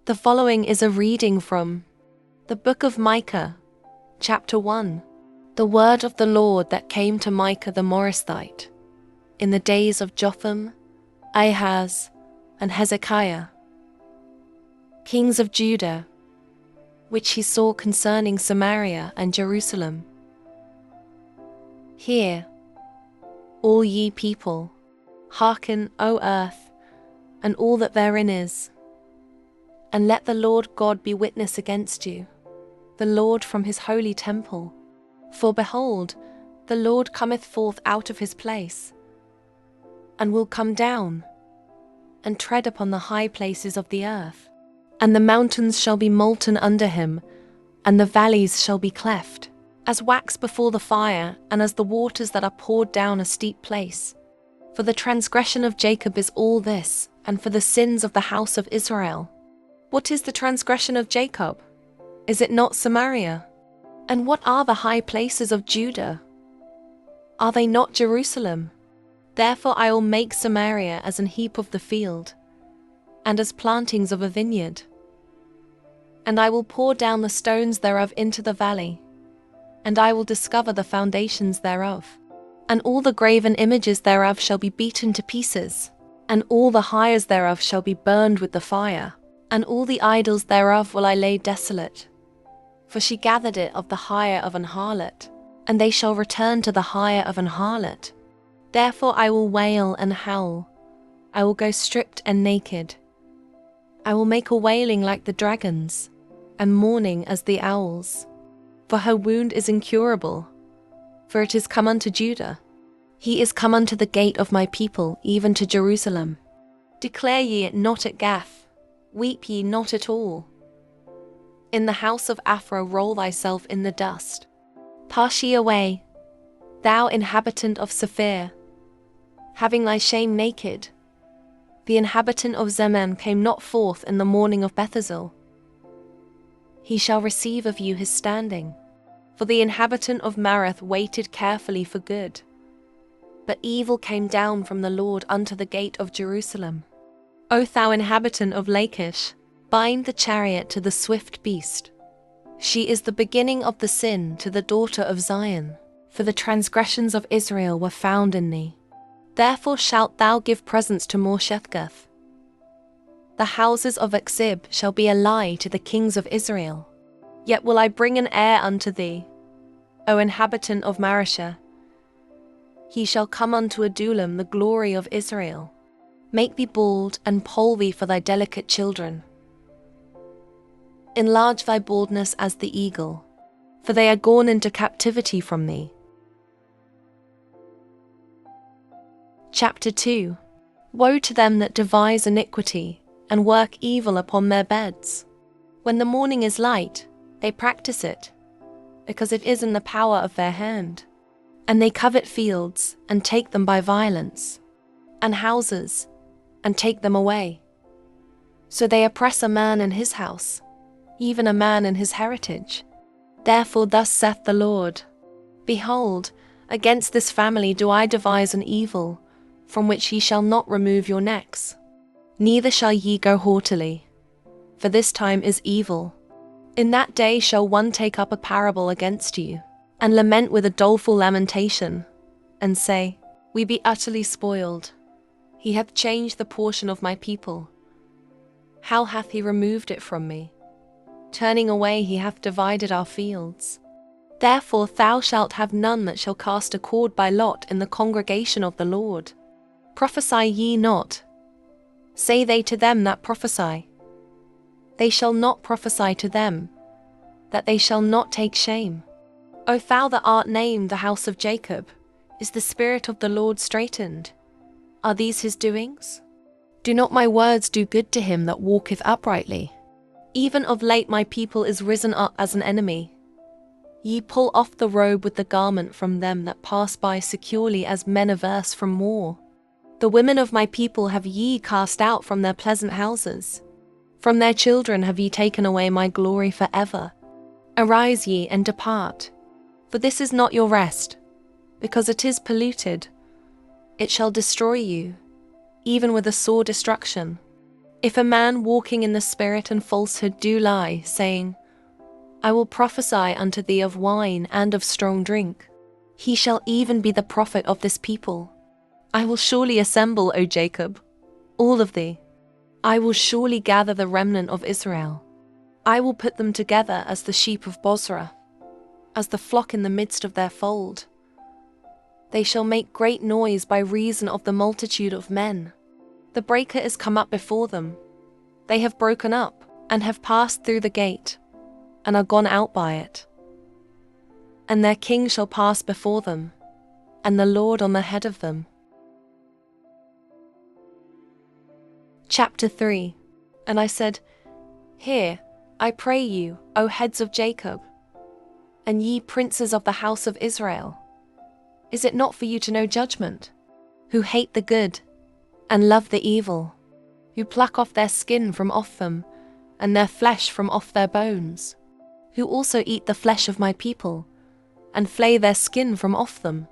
The following is a reading from the Book of Micah, Chapter 1. The word of the Lord that came to Micah the Morasthite in the days of Jotham, Ahaz, and Hezekiah, kings of Judah, which he saw concerning Samaria and Jerusalem. Hear, all ye people, hearken, O earth, and all that therein is, and let the Lord God be witness against you, the Lord from his holy temple. For behold, the Lord cometh forth out of his place, and will come down, and tread upon the high places of the earth. And the mountains shall be molten under him, and the valleys shall be cleft, as wax before the fire, and as the waters that are poured down a steep place. For the transgression of Jacob is all this, and for the sins of the house of Israel. What is the transgression of Jacob? Is it not Samaria? And what are the high places of Judah? Are they not Jerusalem? Therefore I will make Samaria as an heap of the field, and as plantings of a vineyard. And I will pour down the stones thereof into the valley, and I will discover the foundations thereof. And all the graven images thereof shall be beaten to pieces, and all the hires thereof shall be burned with the fire. And all the idols thereof will I lay desolate. For she gathered it of the hire of an harlot, and they shall return to the hire of an harlot. Therefore I will wail and howl, I will go stripped and naked. I will make a wailing like the dragons, and mourning as the owls. For her wound is incurable, for it is come unto Judah. He is come unto the gate of my people, even to Jerusalem. Declare ye it not at Gath, weep ye not at all. In the house of Aphra roll thyself in the dust. Pass ye away, thou inhabitant of Saphir, having thy shame naked. The inhabitant of Zemen came not forth in the morning of Bethazel. He shall receive of you his standing. For the inhabitant of Marath waited carefully for good. But evil came down from the Lord unto the gate of Jerusalem. O thou inhabitant of Lachish, bind the chariot to the swift beast. She is the beginning of the sin to the daughter of Zion, for the transgressions of Israel were found in thee. Therefore shalt thou give presents to Morshethgath. The houses of Aksib shall be a lie to the kings of Israel. Yet will I bring an heir unto thee, O inhabitant of Mareshah. He shall come unto Adullam, the glory of Israel. Make thee bald, and poll thee for thy delicate children. Enlarge thy baldness as the eagle, for they are gone into captivity from thee. Chapter 2. Woe to them that devise iniquity, and work evil upon their beds. When the morning is light, they practice it, because it is in the power of their hand. And they covet fields, and take them by violence, and houses, and take them away. So they oppress a man in his house, even a man in his heritage. Therefore thus saith the Lord, Behold, against this family do I devise an evil, from which ye shall not remove your necks. Neither shall ye go haughtily, for this time is evil. In that day shall one take up a parable against you, and lament with a doleful lamentation, and say, We be utterly spoiled. He hath changed the portion of my people. How hath he removed it from me? Turning away he hath divided our fields. Therefore thou shalt have none that shall cast a cord by lot in the congregation of the Lord. Prophesy ye not, say they to them that prophesy. They shall not prophesy to them, that they shall not take shame. O thou that art named the house of Jacob, is the spirit of the Lord straitened? Are these his doings? Do not my words do good to him that walketh uprightly? Even of late my people is risen up as an enemy. Ye pull off the robe with the garment from them that pass by securely as men averse from war. The women of my people have ye cast out from their pleasant houses. From their children have ye taken away my glory for ever. Arise ye and depart, for this is not your rest, because it is polluted. It shall destroy you, even with a sore destruction. If a man walking in the Spirit and falsehood do lie, saying, I will prophesy unto thee of wine and of strong drink, he shall even be the prophet of this people. I will surely assemble, O Jacob, all of thee. I will surely gather the remnant of Israel. I will put them together as the sheep of Bozrah, as the flock in the midst of their fold. They shall make great noise by reason of the multitude of men. The breaker is come up before them. They have broken up, and have passed through the gate, and are gone out by it. And their king shall pass before them, and the Lord on the head of them. Chapter 3. And I said, Hear, I pray you, O heads of Jacob, and ye princes of the house of Israel. Is it not for you to know judgment, who hate the good, and love the evil, who pluck off their skin from off them, and their flesh from off their bones, who also eat the flesh of my people, and flay their skin from off them,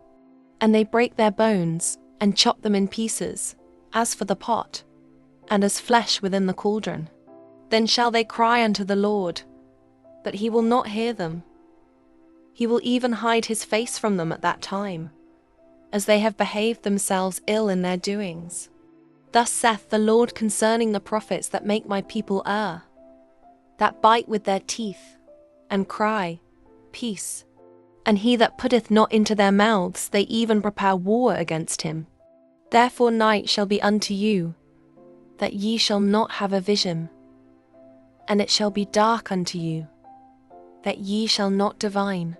and they break their bones, and chop them in pieces, as for the pot, and as flesh within the cauldron? Then shall they cry unto the Lord, but he will not hear them. He will even hide his face from them at that time, as they have behaved themselves ill in their doings. Thus saith the Lord concerning the prophets that make my people err, that bite with their teeth, and cry, Peace. And he that putteth not into their mouths, they even prepare war against him. Therefore night shall be unto you, that ye shall not have a vision, and it shall be dark unto you, that ye shall not divine.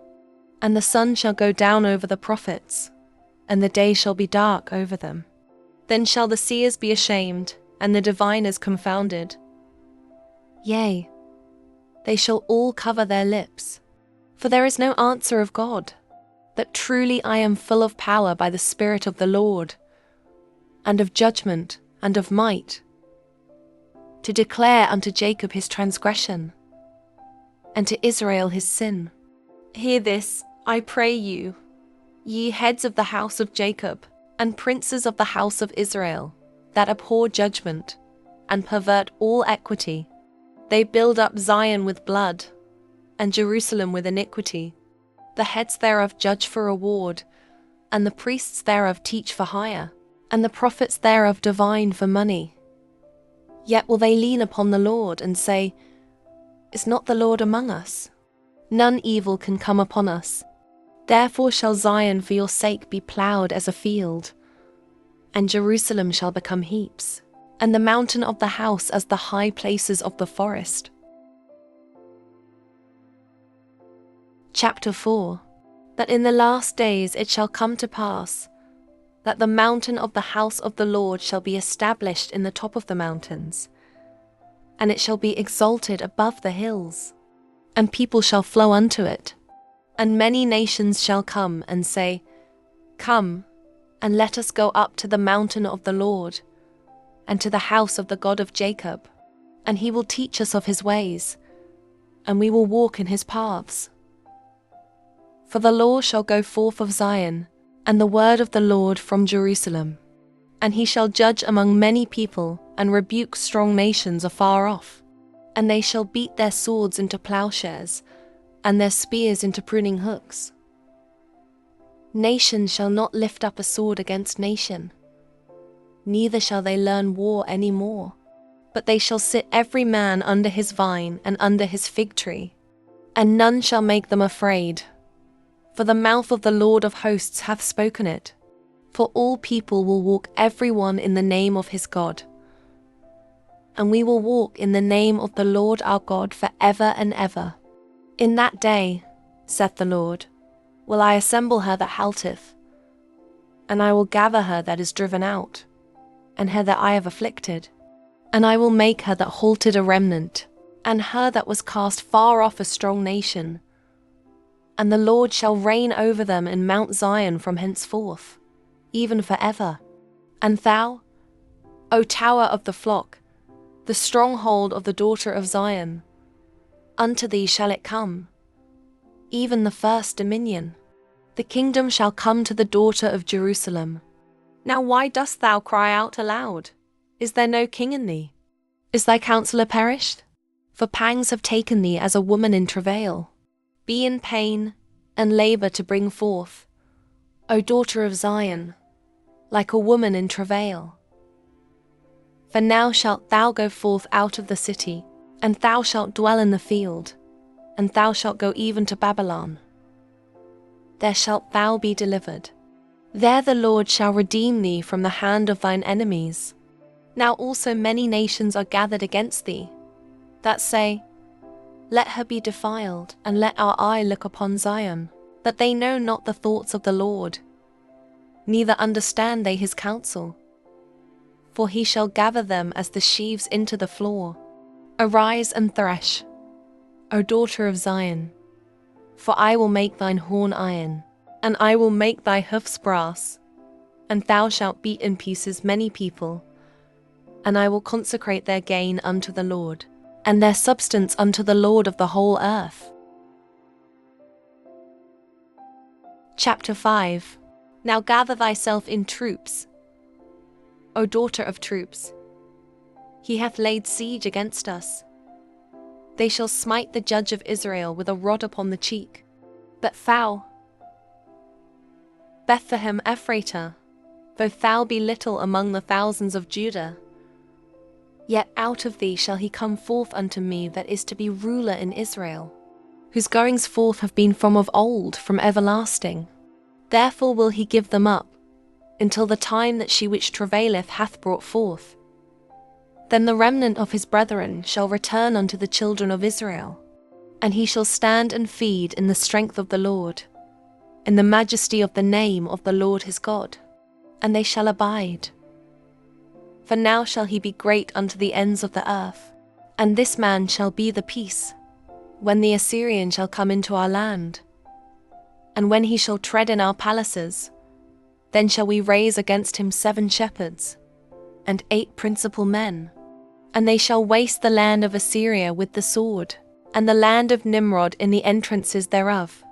And the sun shall go down over the prophets, and the day shall be dark over them. Then shall the seers be ashamed, and the diviners confounded. Yea, they shall all cover their lips, for there is no answer of God, that truly I am full of power by the Spirit of the Lord, and of judgment, and of might, to declare unto Jacob his transgression, and to Israel his sin. Hear this, I pray you, ye heads of the house of Jacob, and princes of the house of Israel, that abhor judgment, and pervert all equity. They build up Zion with blood, and Jerusalem with iniquity. The heads thereof judge for reward, and the priests thereof teach for hire, and the prophets thereof divine for money. Yet will they lean upon the Lord, and say, Is not the Lord among us? None evil can come upon us. Therefore shall Zion for your sake be ploughed as a field, and Jerusalem shall become heaps, and the mountain of the house as the high places of the forest. Chapter 4. That in the last days it shall come to pass, that the mountain of the house of the Lord shall be established in the top of the mountains, and it shall be exalted above the hills, and people shall flow unto it. And many nations shall come and say, Come, and let us go up to the mountain of the Lord, and to the house of the God of Jacob, and he will teach us of his ways, and we will walk in his paths. For the law shall go forth of Zion, and the word of the Lord from Jerusalem. And he shall judge among many people, and rebuke strong nations afar off. And they shall beat their swords into plowshares, and their spears into pruning hooks. Nation shall not lift up a sword against nation, neither shall they learn war any more, but they shall sit every man under his vine and under his fig tree, and none shall make them afraid. For the mouth of the Lord of hosts hath spoken it. For all people will walk every one in the name of his God. And we will walk in the name of the Lord our God for ever and ever. In that day, saith the Lord, will I assemble her that halteth, and I will gather her that is driven out, and her that I have afflicted. And I will make her that halted a remnant, and her that was cast far off a strong nation. And the Lord shall reign over them in Mount Zion from henceforth, even for ever. And thou, O tower of the flock, the stronghold of the daughter of Zion, unto thee shall it come, even the first dominion. The kingdom shall come to the daughter of Jerusalem. Now why dost thou cry out aloud? Is there no king in thee? Is thy counselor perished? For pangs have taken thee as a woman in travail. Be in pain and labor to bring forth, O daughter of Zion, like a woman in travail. For now shalt thou go forth out of the city, and thou shalt dwell in the field, and thou shalt go even to Babylon. There shalt thou be delivered. There the Lord shall redeem thee from the hand of thine enemies. Now also many nations are gathered against thee, that say, Let her be defiled, and let our eye look upon Zion. But they know not the thoughts of the Lord, neither understand they his counsel. For he shall gather them as the sheaves into the floor. Arise and thresh, O daughter of Zion, for I will make thine horn iron, and I will make thy hoofs brass, and thou shalt beat in pieces many people, and I will consecrate their gain unto the Lord, and their substance unto the Lord of the whole earth. Chapter 5. Now gather thyself in troops, O daughter of troops. He hath laid siege against us. They shall smite the judge of Israel with a rod upon the cheek. But thou, Bethlehem Ephratah, though thou be little among the thousands of Judah, yet out of thee shall he come forth unto me that is to be ruler in Israel, whose goings forth have been from of old, from everlasting. Therefore will he give them up, until the time that she which travaileth hath brought forth. Then the remnant of his brethren shall return unto the children of Israel, and he shall stand and feed in the strength of the Lord, in the majesty of the name of the Lord his God, and they shall abide. For now shall he be great unto the ends of the earth, and this man shall be the peace, when the Assyrian shall come into our land. And when he shall tread in our palaces, then shall we raise against him 7 shepherds, and 8 principal men, and they shall waste the land of Assyria with the sword, and the land of Nimrod in the entrances thereof.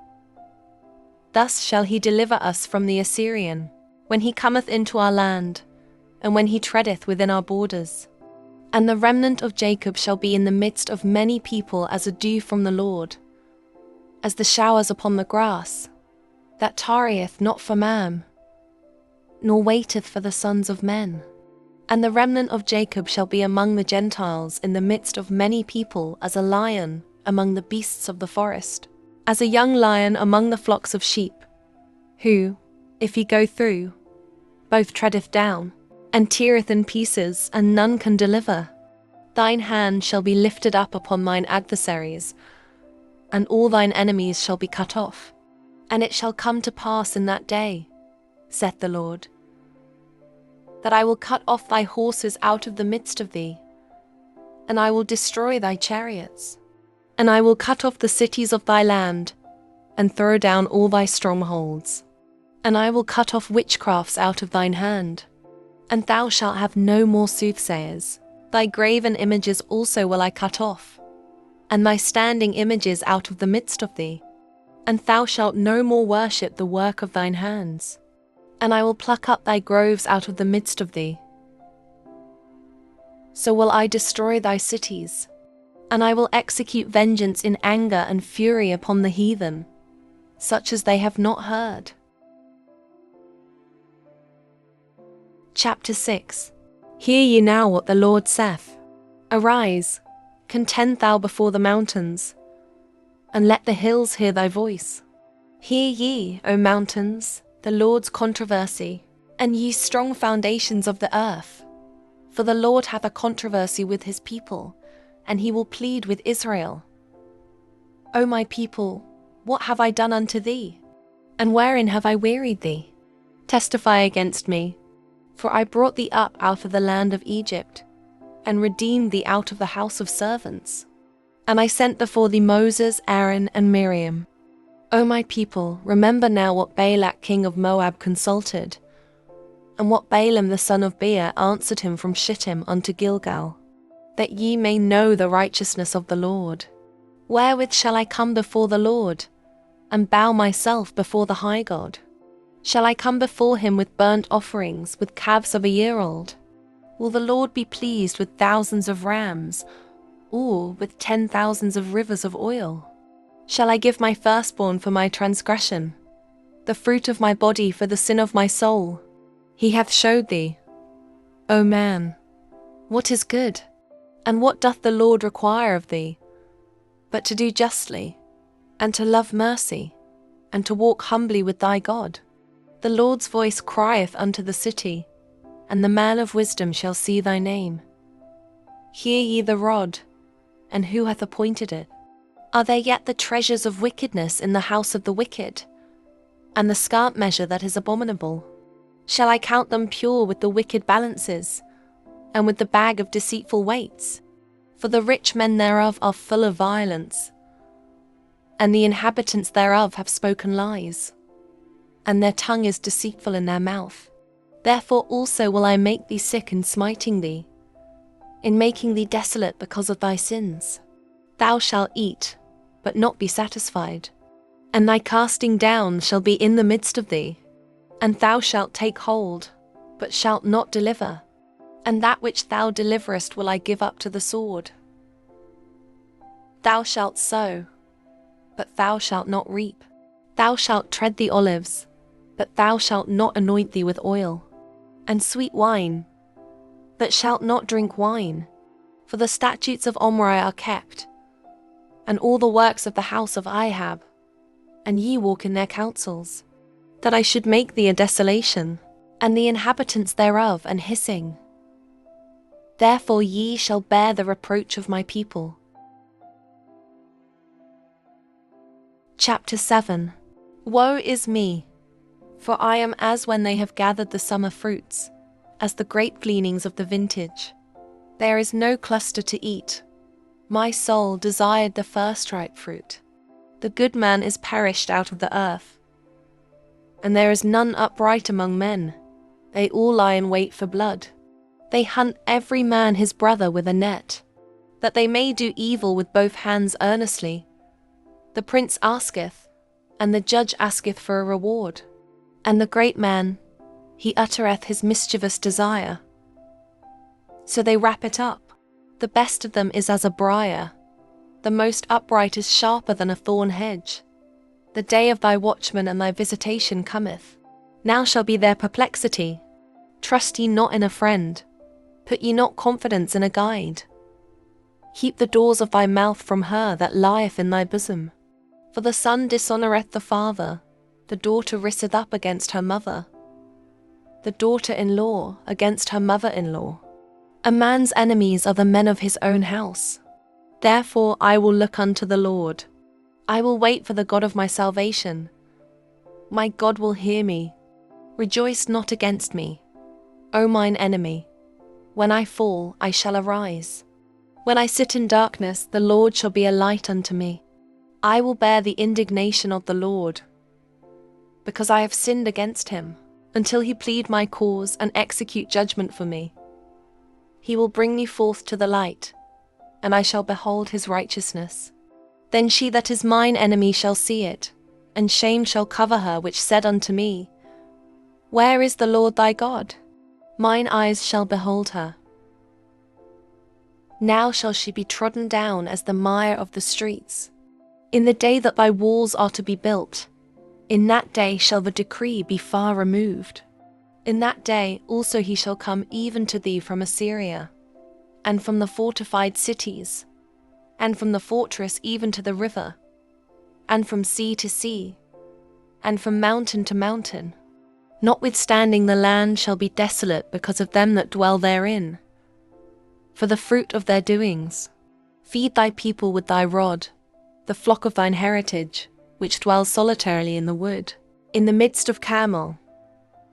Thus shall he deliver us from the Assyrian, when he cometh into our land, and when he treadeth within our borders. And the remnant of Jacob shall be in the midst of many people as a dew from the Lord, as the showers upon the grass, that tarrieth not for man, nor waiteth for the sons of men. And the remnant of Jacob shall be among the Gentiles in the midst of many people as a lion among the beasts of the forest, as a young lion among the flocks of sheep, who, if he go through, both treadeth down, and teareth in pieces, and none can deliver. Thine hand shall be lifted up upon mine adversaries, and all thine enemies shall be cut off. And it shall come to pass in that day, saith the Lord, that I will cut off thy horses out of the midst of thee, and I will destroy thy chariots, and I will cut off the cities of thy land, and throw down all thy strongholds, and I will cut off witchcrafts out of thine hand, and thou shalt have no more soothsayers. Thy graven images also will I cut off, and thy standing images out of the midst of thee, and thou shalt no more worship the work of thine hands. And I will pluck up thy groves out of the midst of thee. So will I destroy thy cities, and I will execute vengeance in anger and fury upon the heathen, such as they have not heard. Chapter 6. Hear ye now what the Lord saith. Arise, contend thou before the mountains, and let the hills hear thy voice. Hear ye, O mountains, the Lord's controversy, and ye strong foundations of the earth. For the Lord hath a controversy with his people, and he will plead with Israel. O my people, what have I done unto thee? And wherein have I wearied thee? Testify against me, for I brought thee up out of the land of Egypt, and redeemed thee out of the house of servants. And I sent before thee Moses, Aaron, and Miriam. O my people, remember now what Balak king of Moab consulted, and what Balaam the son of Beor answered him from Shittim unto Gilgal, that ye may know the righteousness of the Lord. Wherewith shall I come before the Lord, and bow myself before the high God? Shall I come before him with burnt offerings, with calves of a year old? Will the Lord be pleased with thousands of rams, or with 10,000s of rivers of oil? Shall I give my firstborn for my transgression, the fruit of my body for the sin of my soul? He hath showed thee, O man, what is good, and what doth the Lord require of thee, but to do justly, and to love mercy, and to walk humbly with thy God. The Lord's voice crieth unto the city, and the man of wisdom shall see thy name. Hear ye the rod, and who hath appointed it? Are there yet the treasures of wickedness in the house of the wicked, and the scant measure that is abominable? Shall I count them pure with the wicked balances, and with the bag of deceitful weights? For the rich men thereof are full of violence, and the inhabitants thereof have spoken lies, and their tongue is deceitful in their mouth. Therefore also will I make thee sick in smiting thee, in making thee desolate because of thy sins. Thou shalt eat, but not be satisfied, and thy casting down shall be in the midst of thee. And thou shalt take hold, but shalt not deliver, and that which thou deliverest will I give up to the sword. Thou shalt sow, but thou shalt not reap. Thou shalt tread the olives, but thou shalt not anoint thee with oil, and sweet wine, but shalt not drink wine. For the statutes of Omri are kept, and all the works of the house of Ahab, and ye walk in their counsels, that I should make thee a desolation, and the inhabitants thereof an hissing. Therefore ye shall bear the reproach of my people. Chapter 7. Woe is me, for I am as when they have gathered the summer fruits, as the grape gleanings of the vintage. There is no cluster to eat. My soul desired the first-ripe fruit. The good man is perished out of the earth, and there is none upright among men. They all lie in wait for blood. They hunt every man his brother with a net, that they may do evil with both hands earnestly. The prince asketh, and the judge asketh for a reward. And the great man, he uttereth his mischievous desire. So they wrap it up. The best of them is as a briar. The most upright is sharper than a thorn hedge. The day of thy watchman and thy visitation cometh. Now shall be their perplexity. Trust ye not in a friend. Put ye not confidence in a guide. Keep the doors of thy mouth from her that lieth in thy bosom. For the son dishonoureth the father, the daughter riseth up against her mother, the daughter-in-law against her mother-in-law. A man's enemies are the men of his own house. Therefore I will look unto the Lord. I will wait for the God of my salvation. My God will hear me. Rejoice not against me, O mine enemy. When I fall, I shall arise. When I sit in darkness, the Lord shall be a light unto me. I will bear the indignation of the Lord, because I have sinned against him, until he plead my cause and execute judgment for me. He will bring me forth to the light, and I shall behold his righteousness. Then she that is mine enemy shall see it, and shame shall cover her which said unto me, Where is the Lord thy God? Mine eyes shall behold her. Now shall she be trodden down as the mire of the streets. In the day that thy walls are to be built, in that day shall the decree be far removed. In that day also he shall come even to thee from Assyria, and from the fortified cities, and from the fortress even to the river, and from sea to sea, and from mountain to mountain. Notwithstanding the land shall be desolate because of them that dwell therein, for the fruit of their doings. Feed thy people with thy rod, the flock of thine heritage, which dwells solitarily in the wood, in the midst of Carmel.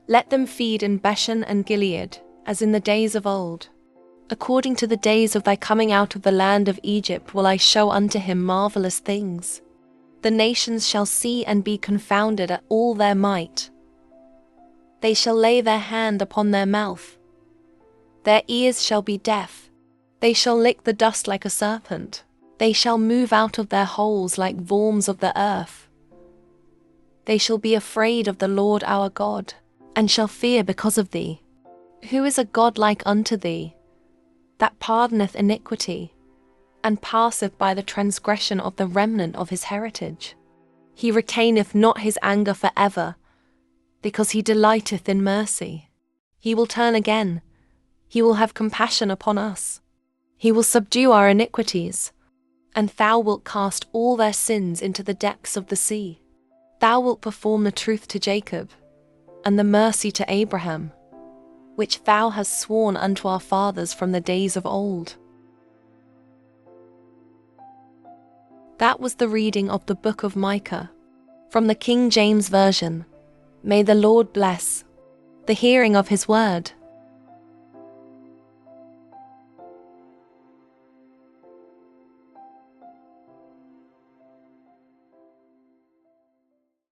Let them feed in Bashan and Gilead, as in the days of old. According to the days of thy coming out of the land of Egypt will I show unto him marvelous things. The nations shall see and be confounded at all their might. They shall lay their hand upon their mouth. Their ears shall be deaf. They shall lick the dust like a serpent. They shall move out of their holes like worms of the earth. They shall be afraid of the Lord our God, and shall fear because of thee. Who is a God like unto thee, that pardoneth iniquity, and passeth by the transgression of the remnant of his heritage? He retaineth not his anger for ever, because he delighteth in mercy. He will turn again, he will have compassion upon us. He will subdue our iniquities, and thou wilt cast all their sins into the depths of the sea. Thou wilt perform the truth to Jacob, and the mercy to Abraham, which thou hast sworn unto our fathers from the days of old. That was the reading of the Book of Micah, from the King James Version. May the Lord bless the hearing of his word